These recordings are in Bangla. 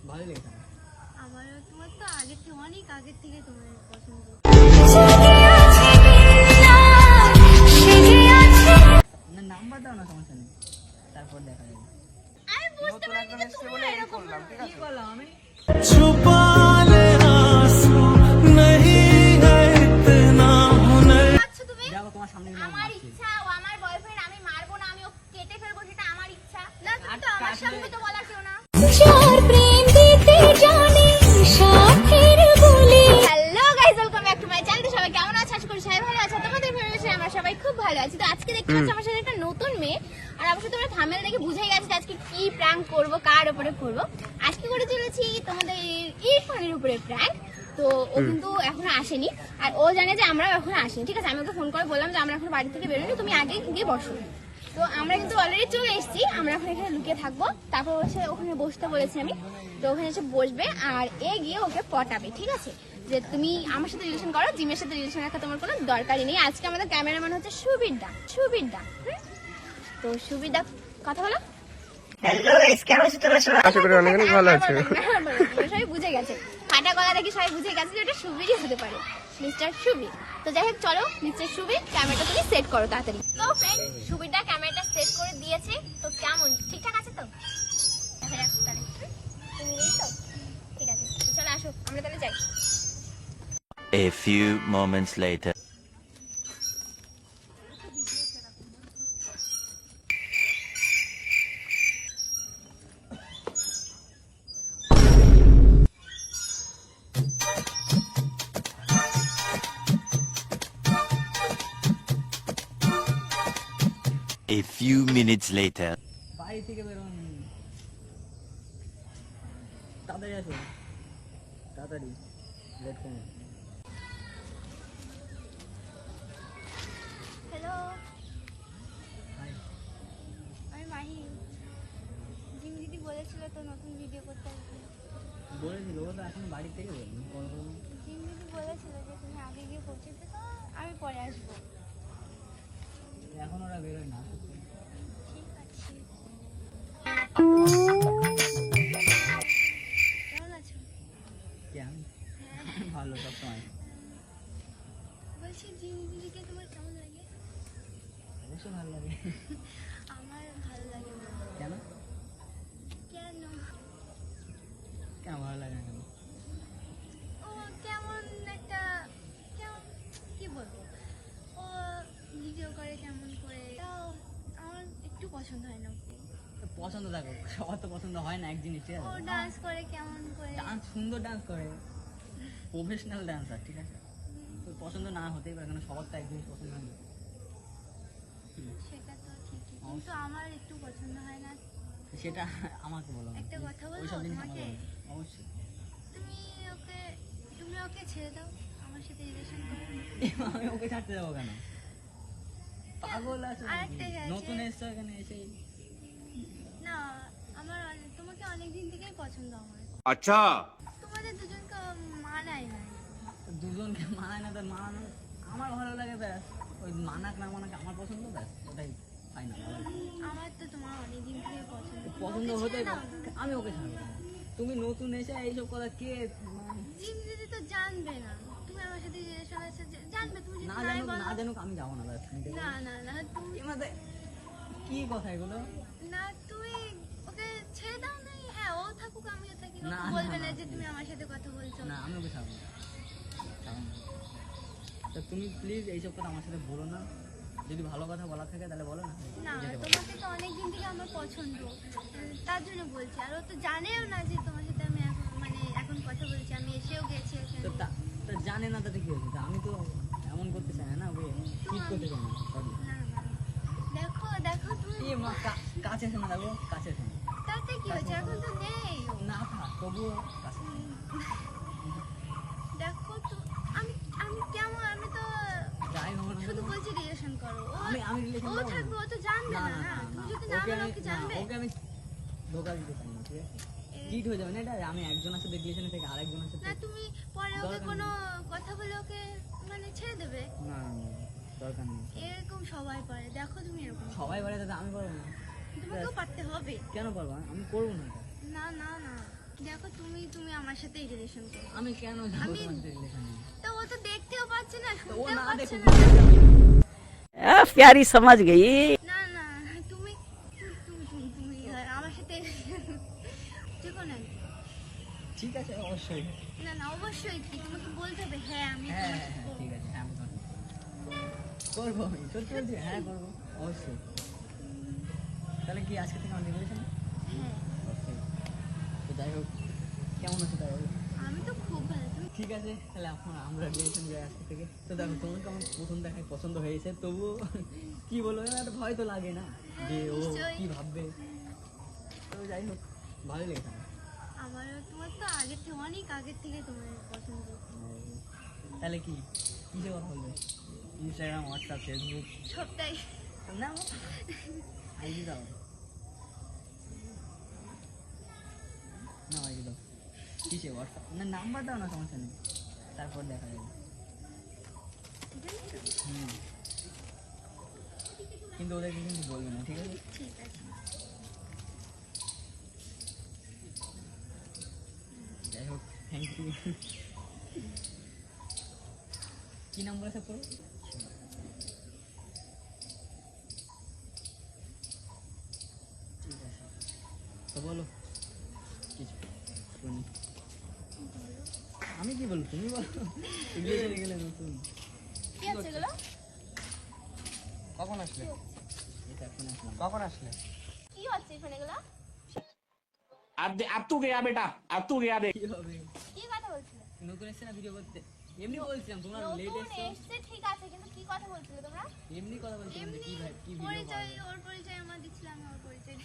ভালো লেগেছে আমার তোমার তো আগের থেকে অনেক আগের থেকে তোমার পছন্দ। না নাম্বার দাও না, সমস্যা নেই, তারপর দেখা যাবে। আমি বুঝতে পারিনি যে তুমি এরকম করলাম, ঠিক আছে? কি করলাম আমি? छुपा ले आंसू नहीं है इतना हुनर। আচ্ছা তুমি দেখো তোমার সামনে কিন্তু আমি আমার মারছি। ইচ্ছা, ও আমার বয়ফ্রেন্ড, আমি মারবো না, আমি ওকে কেটে ফেলবো, সেটা আমার ইচ্ছা। না তুমি তো আমার সামনে তো বলার কেউ না। Hello guys, welcome back to my channel. সবাই কেমন আছো? আশা করি সবাই ভালো আছো। তোমাদের ফেভারিট আমরা সবাই খুব ভালো আছি। তো আজকে দেখতে পাচ্ছ আমার সাথে একটা নতুন মেয়ে, আর অবশ্যই তোমরা থাম্বনেল দেখে বুঝেই গেছো যে আজকে কি প্র্যাঙ্ক করব, কার উপরে করব। আজকে করে চলেছি তোমাদের ইরফানের উপরে প্র্যাঙ্ক। তো ও কিন্তু এখনো আসেনি, আর ও জানে যে আমরাও এখনো আসিনি, ঠিক আছে? আমি ওকে ফোন করে বললাম যে আমরা এখন বাড়ি থেকে বেরোনি, তুমি আগে গিয়ে বসো। তো আমরা কিন্তু অলরেডি চলে এসেছি, আমরা এখন এখানে লুকিয়ে থাকবো। তারপর হচ্ছে ওখানে বসতে বলেছি আমি, তো ওখানে এসে বসবে আর এ গিয়ে ওকে পটাবে, ঠিক আছে? যে তুমি আমার সাথে রিলেশন করো, জিমের সাথে রিলেশন রাখা তোমার কোনো দরকারই নেই। আজকে আমাদের ক্যামেরাম্যান হচ্ছে সুবিরদা। তো সুবিরদা কথা বলো। আশা করি অনেক অনেক ভালো আছে। সবাই বুঝে গেছে, ফাটা গলা দেখি সবাই বুঝে গেছে যে এটা সুবিরই হতে পারে, মিস্টার সুবির। তো যাই হোক, চলো মিস্টার সুবির ক্যামেরাটা তুমি সেট করো তাড়াতাড়ি। তো ফ্রেন্ড, সুবিরদা ক্যামেরাটা সেট করে দিয়েছে। তো কেমন, ঠিকঠাক আছে তো? দেখা যাক তাহলে। তুমি রেডি তো? ঠিক আছে, তো চলো আসো, আমরা তাহলে যাই। A few moments later. A few minutes later. বাড়ি থেকে বেরোন, তাড়াতাড়ি আসো, তাড়াতাড়ি, লেট করো না। Hello, hi. আমি মাহি। জিম দিদি বলেছিল তো নতুন ভিডিও করতে আসবে। বলেছিল, ও তো এখন বাড়ি থেকে বেরোনি, কল করো। জিম দিদি বলেছিল যে তুমি আগে গিয়ে পৌঁছে দিতে, আমি পরে আসবো। এখন ওরা বেরোয় না। ঠিক আছে। কেমন আছো? কি আমি? হ্যাঁ, ভালো, সব সময়। বলছি জিম দিদিকে তোমার কেমন লাগে? অবশ্যই ভালো লাগে। আমার ভালো লাগে না। কেন? কেন? কেন ভালো লাগে না কেন? ও কেমন একটা, কেমন কি বলবো, ও ভিডিও করে কেমন করে, তাও আমার একটু পছন্দ হয় না ওকে। তো পছন্দ থাকো, সবার তো পছন্দ হয় না এক জিনিস, ঠিক ও আছে? ডান্স করে কেমন করে, ডান্স, সুন্দর ডান্স করে, প্রফেশনাল ডান্সার, ঠিক আছে? তো পছন্দ না হতেই পারে, কারণ সবার তো এক জিনিস পছন্দ হয় না। সেটা তো ঠিকই, কিন্তু আমার একটু পছন্দ হয় না। সেটা আমাকে বলো না। একটা কথা বলবো ওইসব জিনিস তোমাকে? আমাকে বলো। অবশ্যই। তুমি ওকে ছেড়ে দাও, আমার সাথে রিলেশন করো। আমি ওকে ছাড়তে যাবো কেন? পাগল আছো নাকি? আরেকটা আছে। নতুন এসছো এখানে এসে। না, আমার তোমাকে অনেকদিন থেকেই পছন্দ আমার। अच्छा তোমাদের দুজনকে মানায় না। দুজনকে মানায় না, তার মানানো আমার ভালো লাগে, ব্যাস। ওই মানাক না মানাক আমার পছন্দ, ব্যাস ওটাই ফাইনাল। আমার তো তোমার অনেকদিন থেকে পছন্দ। পছন্দ ওকে হতে ছেড়ে দাও। আমি ওকে ছাড়বো কেন? তুমি নতুন এসে এইসব কথা কে জিম দিদি তো জানবে না তুমি আমার সাথে রিলেশন আছে, জানবে তুমি যদি না নাই জানুক, বলো। না জানুক, আমি যাবো না, ব্যাস। না না না, তুমি কি কথা এগুলো? না, তুমি ওকে ছেড়ে দাও। না, হ্যাঁ ও থাকুক আমিও থাকি, ও না, বলবে না, না না, যে তুমি আমার সাথে কথা বলছো। না, আমি ওকে ছাড়বো না। ছাড়বো না। তা তুমি প্লিজ এইসব কথা আমার সাথে বলো না। যদি ভালো কথা বলা থাকে তাহলে বলো না। না, যেতে পারো। তোমাকে তো অনেকদিন থেকে আমার পছন্দ, তার জন্য বলছি। আর ও তো জানেও না যে তোমার সাথে আমি এখন এখন কথা বলছি, আমি এসেও গেছি তো এখানে। তা জানে না, তাতে কি হয়েছে? তা আমি তো এমন করতে চাই না, ওকে ঠিক করতে চাই না। Sorry। না না, দেখো দেখো তুমি, এ মা, কাছে এসে না, দেখো কাছে এসে না। তাতে কি হয়েছে, এখন তো নেই ও। না থাক, তবুও কাছে এসে না। দেখো তো, আমি আমি কেমন, আমি তো যাই হোক না শুধু কেন, বলছি রিলেশন করো। আমি relation ও করবো না। থাকবে, ও তো জানবে না, না। না, না, না, তুমি না, যদি না ওকে বলো, আমি কি না, জানবে? ওকে আমি ধোকা দিতে চাই না, ঠিক আছে? চিট হয়ে যাবে না এটা, আমি একজনের সাথে রিলেশনে থেকে আরেকজনের সাথে। না, তুমি পরে ওকে দরকার কোনো কথা বলে ওকে ছেড়ে দেবে। না, না, দরকার নেই। এরকম সবাই পারে, দেখো তুমি এরকম সবাই বলে দাদা, আমি পারবো না। তোমাকেও পারতে হবে। কেন পারবো? আমি করবো না এটা। না না না, দেখো তুমি আমার সাথে রিলেশন করো। আমি কেন যাবো আমি- তোমার সাথে রিলেশনে? তো ও তো দেখতেও পাচ্ছে না, তো ও শুনতেও না পাচ্ছে দেখুক, না। प्यारी समझ गई। না না তুমি তুমি আমার সাথে দেখো না। ঠিক আছে অবশ্যই। না না অবশ্যই কি তোমাকে বলতে হবে হ্যাঁ আমি হ্যাঁ তোমার হ্যাঁ সাথে হ্যাঁ, ঠিক আছে, হ্যাঁ আমি করবো, আমি সত্যি বলছি, হ্যাঁ করবো অবশ্যই। তাহলে কি আজকে থেকে আমাদের রিলেশন? হ্যাঁ ওকে, তো যাই হোক, কেমন আছে তাই হোক? আমি তো খুব ভালো। তুমি ঠিক আছে, তাহলে এখন আমরা রিলেশন যাই আজকে থেকে। তো দেখো তোমাকে আমার প্রথম দেখায় পছন্দ হয়েছে, তবুও কি বলবো, একটা ভয় তো লাগে না যে ও নিশ্চয়ই। কি ভাববে। তো যাই হোক, ভালোই লেগেছে আমার। আমার তোমার তো আগের থেকে অনেক আগের থেকে তোমার পছন্দ। তাহলে কি কিসে কথা বলবে? Instagram, WhatsApp, Facebook? সবটাই। না আইডি দাও না, আইডি দাও। কিসে? হোয়াটসঅ্যাপ না, নাম্বার দাও না, সমস্যা নেই, তারপর দেখা যাবে। হুম, কিন্তু ওদেরকে কিন্তু বলবে না, ঠিক আছে? ঠিক আছে। যাই হোক, থ্যাংক ইউ। কি নাম বলেছে পুরো? ঠিক আছে, তো বলো কিছু শুনি। আমি কি বলবো, তুমি বলো। রিলেশনে গেলে নতুন। কি আছে এগুলো? কখন আসলে? এটা এখন আসলাম। কখন আসলে? কি হচ্ছে এখানে এগুলো? अब तू गया बेटा, अब तू गया देख। কি হবে? কি কথা বলছিলে? নতুন এসছে না ভিডিও করতে, এমনি বলছিলাম তোমরা লেট নতুন এসছো, এসছে ঠিক আছে, কিন্তু কি কথা বলছিলে তোমরা? এমনি কথা বলছিলাম যে কি ভাই কি ভিডিও পরিচয়, ওর পরিচয় আমার দিচ্ছিলাম, ওর পরিচয়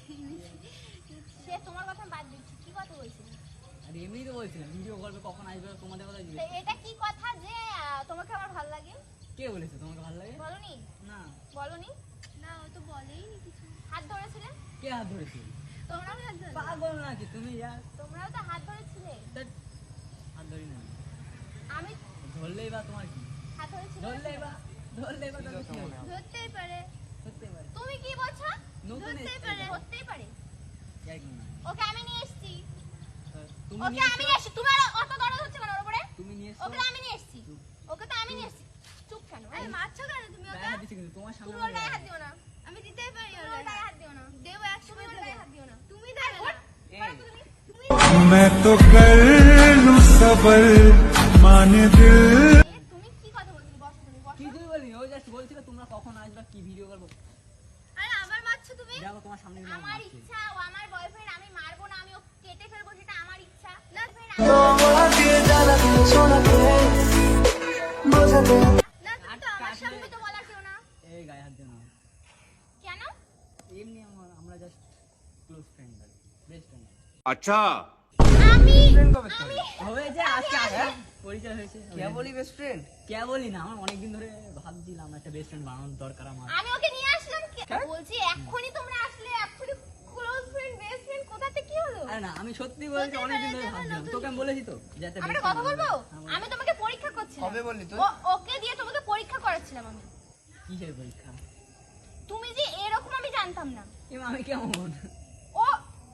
সে তোমার কথা বাদ দিচ্ছি, কি কথা বলছিলে? আরে এমনি তো বলছিলাম ভিডিও করবে, কখন আসবে তোমাদের কথা তো জিজ্ঞেস। এটা কি কথা যে তোমাকে আমার ভালো লাগে? কে বলেছে তোমাকে ভালো লাগে? বলনি? না, বলনি? না ও তো বলেইনি কিছু। হাত ধরেছিলে? কে হাত ধরেছে? তোমরাও হাত ধরে? পাগল নাকি তুমি? ইয়ার তোমরাও তো হাত ধরেছিলে। ধ্যাৎ, হাত ধরি না। আমি ধরলেই বা তোমার কি? হাত ধরেছিল? ধরলেই বা তাহলে কি হবে? ধরতেই পারে। ধরতে পারে। তুমি কি বলছো? নতুন ধরতেই এসছে পারে, এটা। ধরতেই পারে। ইয়ার কি না? ওকে আমি নিয়ে এসেছি। তুমি ওকে নিয়ে আমি এসছো? নিয়ে এসেছি। তোমার অত দরদ হচ্ছে কেন ওর উপরে? তুমি নিয়ে এসছো? ওকে আমি নিয়ে এসেছি। ওকে তো আমি নিয়ে এসেছি। চুপ কেন? আরে মারছো কেন তুমি ওকে? গায়ে হাত দিছি কিন্তু তোমার সামনে তুমি ওর গায়ে হাত দিও না। আমি দিতেই পারি ওর গায়ে হাত দিও না। দেব একসময় ওর গায়ে হাত দিও না। তুমি দেবে না। তুমি मैं तो कर लूं सबर माने दिल তুমি কি কথা বলছিস? বসো তুমি বসো। কিছুই বলিনি, ও জাস্ট বলছিল তোমরা কখন আসবা, কি ভিডিও করবো। আরে আবার মারছো তুমি? দেখো তোমার সামনে কিন্তু আমার মারছে। ইচ্ছা, ও আমার বয়ফ্রেন্ড, আমি মারবো না, আমি ওকে কেটে ফেলবো, সেটা আমার ইচ্ছা। না না তুমি তো আমার সামনে তো বলার কেউ না। এই গায়ে হাত দিও না। কেন? এমনি আমরা just close friend, best friend. अच्छा আমি হয়েছে আজকে আজকে পরিচয় হয়েছে। কে বলি বেস্ট ফ্রেন্ড? কে বলি না, আমার অনেকদিন ধরে ভাবছিলাম একটা বেস্ট ফ্রেন্ড বানানোর দরকার আমার। আমি ওকে নিয়ে আসলাম বলছি এক্ষুনি তোমরা আসলে, এক্ষুনি ক্লোজ ফ্রেন্ড বেস্ট ফ্রেন্ড কোথা থেকে কি হলো? আরে না, আমি সত্যি বলছি, অনেকদিন ধরে ভাবছিলাম, তোকে আমি বলেছি তো যে একটা আমি best একটা কথা friend বলবো? বানাবো। আমি তোমাকে পরীক্ষা করছিলাম। কবে বললি তুই? ওকে দিয়ে তোমাকে পরীক্ষা করাচ্ছিলাম আমি। কিসের পরীক্ষা? তুমি যে এরকম আমি জানতাম না। আমি কেমন? ও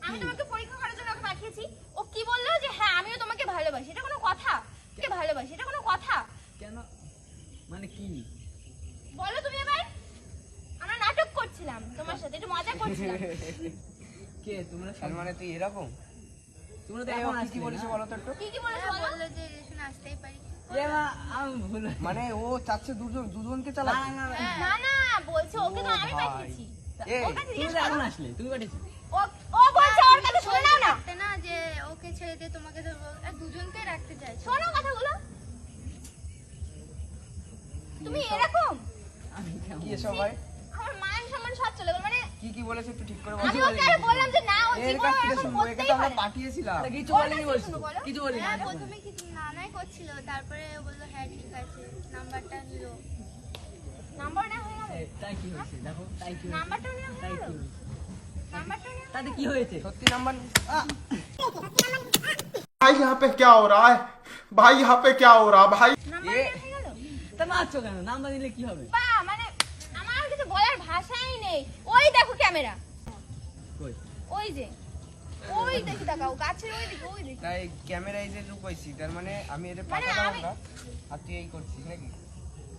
আমি তোমাকে পরীক্ষা করার জন্য ওকে পাঠিয়েছি। ও কি বললো যে হ্যাঁ আমিও তোমাকে ভালোবাসি, এটা কোনো কথা? কে ভালোবাসি, এটা কোনো কথা? কেন মানে কি? বলো তুমি এবার। আমরা নাটক করছিলাম তোমার সাথে, একটু মজা করছিলাম। কে তোমরা সব? তার মানে তুই এরকম? তোমরা তো এই ও এখন কি আসলে বলেছে না? বলো তো একটু? কি কি বলেছো বললো যে রিলেশন আসতেই পারি। এ মা, আমি ভুল। মানে ও চাচ্ছে দুজনকে না চালাতে? না না, না না বলছে ওকে তো ও আমি ভাই। পাঠিয়েছি। এই, ওর কাছে তুমি জিজ্ঞেস তো করো। এখন আসলে, তুমি পাঠিয়েছো। ও বলছে ওর কাছে শুনে নাও না। না যে ওকে ছেড়ে দিয়ে তোমাকে ধরবো, আর দুজনকে রাখতে চাইছো। শোনো কথাগুলো। তুমি এরকম আমি কেমন? কি এসব ভাই? আমার মান সম্মান সব চলে গেল। মানে কি বলেছে একটু ঠিক করে আমি বল। ওকে আর বললাম যে না ও এর জীবন কাছ থেকে এরকম শুনবো, একে করতেই তো আমরা পারে। পাঠিয়েছিলাম। আরে কিছু ওর বলিনি কাছে বলছো? শুনো, বলো। কিছু বলিনি। হ্যাঁ আমি প্রথমে কি নানাই করছিল, তারপরে ও বললো হ্যাঁ ঠিক আছে, নাম্বারটা নিল। নাম্বার না হয়ে গেল। তাই কি হয়েছে? দেখো তাই কি হয়েছে? নাম্বারটা নিয়ে তাই হয়ে কি গেল। হয়েছে? নাম্বারটা নিয়ে তাতে কি হয়েছে? সত্যি নাম্বার? भाई यहाँ पे क्या हो रहा है भाई यहाँ पे क्या हो रहा भाई নাম্বার এ নিয়ে হয়ে গেল। তা মারছো কেন? নাম্বার দিলে কি হবে? বা মানে আমার কিছু বলার ভাষাই নেই। ওই দেখো ক্যামেরা, কই? ওই যে ওই দেখি তাকাও, গাছের ওই দিকে, ওই দিকে। তাই ক্যামেরায় যে লুকাইছি, তার মানে আমি এটা মানে পাঠালাম আমি- না, আর তুই এই করছিস নাকি?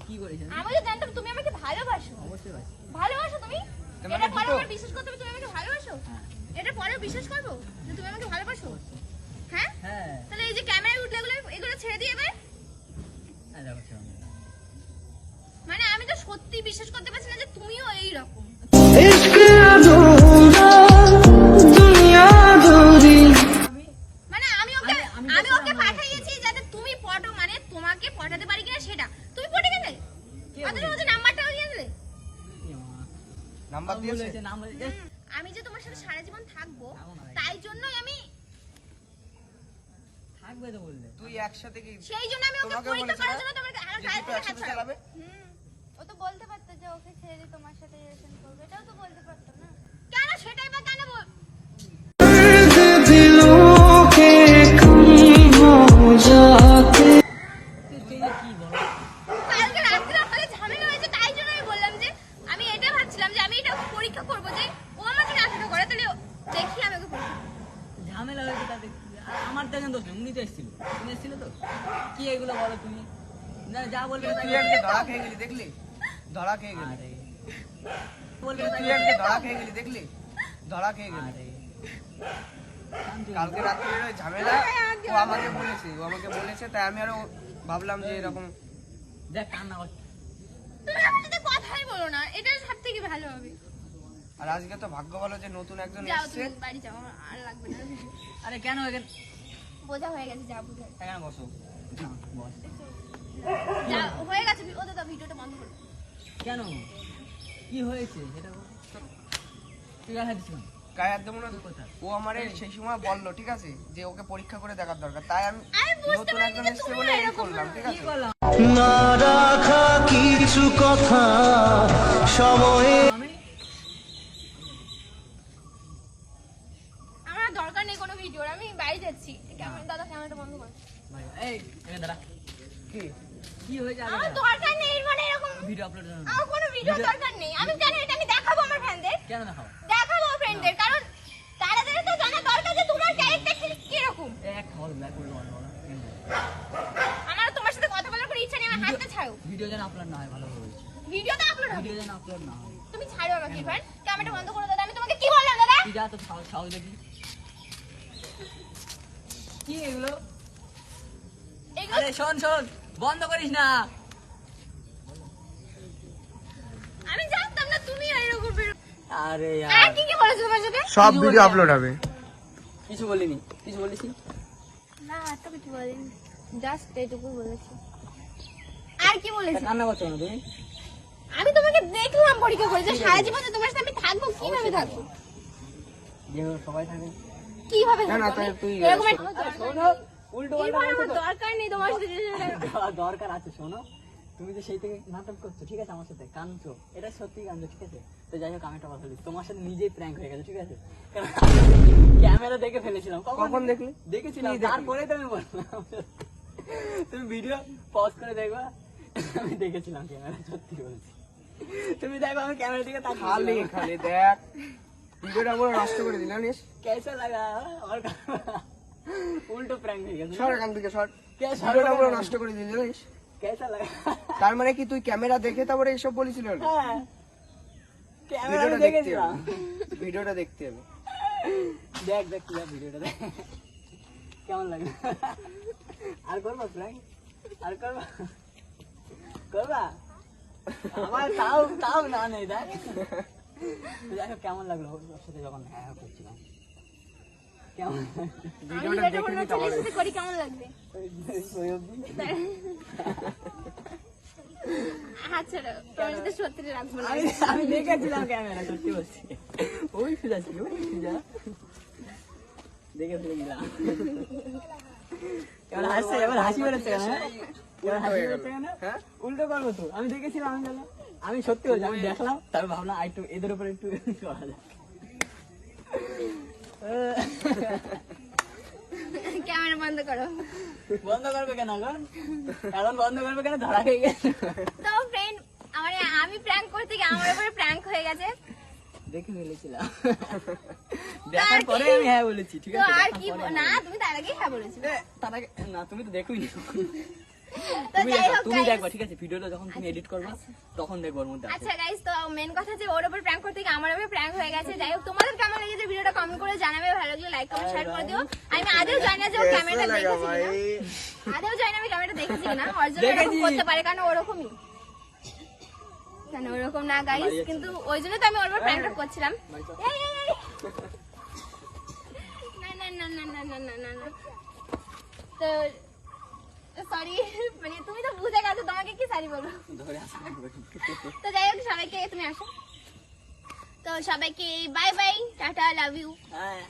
কি করেছেন? আমি তো জানতাম তুমি আমাকে ভালোবাসো। অবশ্যই ভাই। ভালোবাসো তুমি? তার মানে এটা পরে দুটো? আমার বিশ্বাস করতে হবে তুমি আমাকে ভালোবাসো? এটা পরেও বিশ্বাস করবো যে তুমি আমাকে ভালোবাসো? হ্যাঁ? হ্যাঁ। তাহলে এই যে ক্যামেরায় উঠলে এগুলো ছেড়ে দিয়ে এবার? হ্যাঁ, দেখো ছেড়ে দাও। মানে আমি তো সত্যি বিশ্বাস করতে পারছি না যে তুমিও এই রকম। মানে আমি ওকে পাঠাইয়েছি যাতে তুমি পটো, মানে তোমাকে পটাতে পারি কিনা সেটা। তুমি পটে গেলে? অথচ ওদের নাম্বারটাও দিয়ে দিলে। এ মা। নাম্বার ভুল দিয়েছে? হয়েছে, নাম বলেছে। আমি যে তোমার সাথে সারা জীবন থাকবো, থাকো না ভাই। তাই জন্যই আমি, থাকবে তো বললে। তুই একসাথে কি সেই জন্য আমি ওকে তোমাকে পরীক্ষা বলেছে করার না? জন্য তোমার আমার যে গায়ে দুটো থেকে হাত একসাথে ছাড়াবো। চালাবে? ও তো বলতে পারতো যে ওকে ছেড়ে দিয়ে তোমার সাথে রিলেশন করবে, এটাও তো বলতে পারতো না। কেন সেটাই বা কেন বল? তুই যে কি বলো? কালকে রাত্রে আমাদের ঝামেলা হয়েছে, তাই জন্য আমি বললাম যে আমি এটা ভাবছিলাম যে আমি এটা পরীক্ষা করবো যে ও আমার জন্য এতটা করে, তাহলে দেখি আমি ওকে পরীক্ষা করবো। ঝামেলা হয়েছে তাতে কি? আর আমার তো এখন দোষ নেই, উনি তো এসেছিল। তুমি এসেছিল তো? কি এগুলো বলো তুমি? না, যা বলবে তাই তুই আজকে ধরা খেয়ে গেলি, দেখলি? ধরা খেয়ে গেলি। আরে। বলবে তাই তুই আজকে ধরা খেয়ে গেলি, দেখলি? ধরা খেয়ে গেলি। আরে। শান্ত হও। কালকে রাত্রে ওই ঝামেলা ও আমাকে বলেছে, তাই আমি আরো ভাবলাম যে এরকম। দেখ কান্না করছে। তুমি আমার সাথে কথাই বলো না, এটা সব থেকে ভালো হবে। আর আজকে তো ভাগ্য ভালো যে নতুন একজন যাও এসেছে। তুমি বাড়ি যাও, আমার আর লাগবে না। আরে কেন এখানে? বোঝা হয়ে গেছে, যা বুঝা। এখানে বসো। বস। যা হয়ে গেছে, ওদের দাও, ভিডিওটা বন্ধ করো। কেন? কি হয়েছে সেটা বল। তুই আর হাদিস না। গায়ে হাত দেবো না। কোথায়? ও আমারে সেই সময় বললো, ঠিক আছে, যে ওকে পরীক্ষা করে দেখার দরকার, তাই আমি আমি বুঝতে নতুন পারিনি একজন যে এসেছে তুমি বলে এই এরকম করলাম, ঠিক কি আছে? করলাম আমি? আমার দরকার নেই কোনো ভিডিওর, আমি বাড়ি যাচ্ছি। দাদা ক্যামেরাটা বন্ধ করো। ভাই, এই এখানে দাঁড়া। কি? কি হয়েছে আগে আমার দাঁড়া। দরকার নেই, মানে এরকম ভিডিও আপলোড করো না। আমার কোনো ভিডিও দরকার নেই। আমি জানি এটা আমি দেখাবো আমার ফ্রেন্ডদের, কেন দেখাও? দেখাবো ফ্রেন্ডদের, কারণ তাদের তো জানা দরকার যে তোমার ক্যারেক্টার কিরকম। এক হল ব্ল্যাক করলো বলো। আমার তোমার সাথে কথা বলার কোনো ইচ্ছা নেই, আমার হাতটা ছাড়ো। ভিডিও যেন আপলোড না হয়, ভালো করে বলছি। ভিডিওটা আপলোড হবে, ভিডিও যেন আপলোড না হয়। তুমি ছাড়ো আমাকে ইরফান। ক্যামেরাটা বন্ধ করো দাদা, আমি তোমাকে কি বললাম দাদা? তুই যা তো সাহস দেখি। কি এগুলো? এগুলো আরে শোন শোন, বন্ধ করিস না। আমি জানতাম না তুমি এরকম বেরো। আরে আর কি কি বলেছো তোমার সাথে? সব কিছু ভিডিও বলিনি। আপলোড হবে। কিছু বলিনি। কিছু বলিসি? না, তো কিছু বলিনি, জাস্ট এইটুকু বলেছি। আর কি বলেছো? কান্না করছো না তুমি? আমি তোমাকে দেখলাম পরীক্ষা করে যে সারা জীবন যে তোমার সাথে আমি থাকবো, কিভাবে থাকবো? যেভাবে সবাই থাকে। কিভাবে না, না, থাকবো? তাই আমি তুই- এরকম শোনো, উল্টো পাল্টা ইরফান, আমার বলছো তো। দরকার নেই তোমার সাথে দরকার আছে, শোনো। তুমি যে সেই থেকে নাটক করছো, ঠিক আছে, আমার সাথে কাঁদছো, এটা সত্যি কাঁদছো, ঠিক আছে? তো যাই হোক, আমি একটা কথা বলি, তোমার সাথে নিজেই প্র্যাঙ্ক হয়ে গেছে, ঠিক আছে? কারণ ক্যামেরা দেখে ফেলেছিলাম। কখন দেখলি? দেখেছিলাম, কি দেখলি? তারপরেই তো আমি বললাম। তুমি ভিডিও পজ করে দেখবা, আমি দেখেছিলাম ক্যামেরা, সত্যি বলছি। তুমি দেখো, আমি ক্যামেরা দিকে খালি তাকিয়ে খালি দেখ, ভিডিওটা পুরো নষ্ট করে দিল, জানিস? কেসা লাগা আমার উল্টো প্র্যাঙ্ক হয়ে গেছে। সর এখান থেকে, সর। কেসা ভিডিওটা পুরো নষ্ট করে দিল, জানিস? কেসা লাগা। তার মানে কি তুই ক্যামেরা দেখে তারপরে এসব বলেছিল? হ্যাঁ, ক্যামেরা ভিডিওটা দেখতে দেখেছিলাম। হবে, ভিডিওটা দেখতে হবে। দেখ দেখ কি ভিডিওটা দেখ, কেমন লাগে? আর করবা প্র্যাঙ্ক? আর করবা? করবা? আমার তাও তাও না নেই, দেখ। যাই হোক, কেমন লাগলো ওর সাথে যখন হ্যাঁ হ্যাঁ করছিলাম? কেমন ভিডিওটা যেটা দেখে অন্য নি ছেলের তারপরে। সাথে করি কেমন লাগবে? ওই অবধি? হাত ছাড়ো, তোমার সাথে সত্যি রাখবো না। আমি দেখেছিলাম ক্যামেরা, সত্যি বলছি। ওই সুজা ছিল, ওই সুজা দেখে ফেলে দিলাম। এবার হাসছে, এবার হাসি বেরোচ্ছে কেন? এবার হাসি বেরোচ্ছে কেন? হ্যাঁ? উল্টো করবো তো, আমি দেখেছিলাম, আমি জানলাম, আমি সত্যি বলছি, আমি দেখলাম, তারপর ভাবলাম একটু এদের উপরে একটু করা যায়। ক্যামেরা বন্ধ করো। বন্ধ করবে কেন এখন? এখন বন্ধ করবে কেন? ধরা খেয়ে গেছে। তো ফ্রেন্ড, আমি প্র্যাঙ্ক করতে গিয়ে আমার উপরে প্র্যাঙ্ক হয়ে গেছে। দেখে ফেলেছিলাম। দেখার পরে আমি হ্যাঁ বলেছি, ঠিক তো আছে? আর কি না, তুমি তার আগেই হ্যাঁ বলেছিলে। তার আগে না, তুমি তো দেখোইনি। তো যাই হোক তুমি guys, দেখবা, ঠিক আছে? ভিডিওটা যখন তুমি এডিট করবা তখন দেখবো ওর মধ্যে আছে। আচ্ছা গাইস, তো মেন কথা যে ওর উপর প্র্যাঙ্ক করতে গিয়ে আমার উপর প্র্যাঙ্ক হয়ে গেছে। যাই হোক, তোমাদের কেমন লেগেছে ভিডিওটা কমেন্ট করে জানাবে, ভালো লাগলে লাইক কমেন্ট শেয়ার করে দিও। আমি আদেও জানি না যে ও ক্যামেরাটা দেখেছে কিনা, আদেও জানি না আমি ক্যামেরাটা দেখেছি কিনা। ওর জন্য এরকম করতে পারে, কারণ ওরকমই, কেন ওরকম না গাইস, কিন্তু ওই জন্য তো আমি ওর উপর প্র্যাঙ্কটা করছিলাম। এই, এই, এই। না না না না না না না না না, তো সরি, মানে তুমি তো বুঝে গেছো, তোমাকে কি সরি বলবো। ধরে আসো। তো যাই হোক, সবাইকে তুমি আসো, তো সবাইকে বাই বাই, টাটা, লাভ ইউ। হ্যাঁ।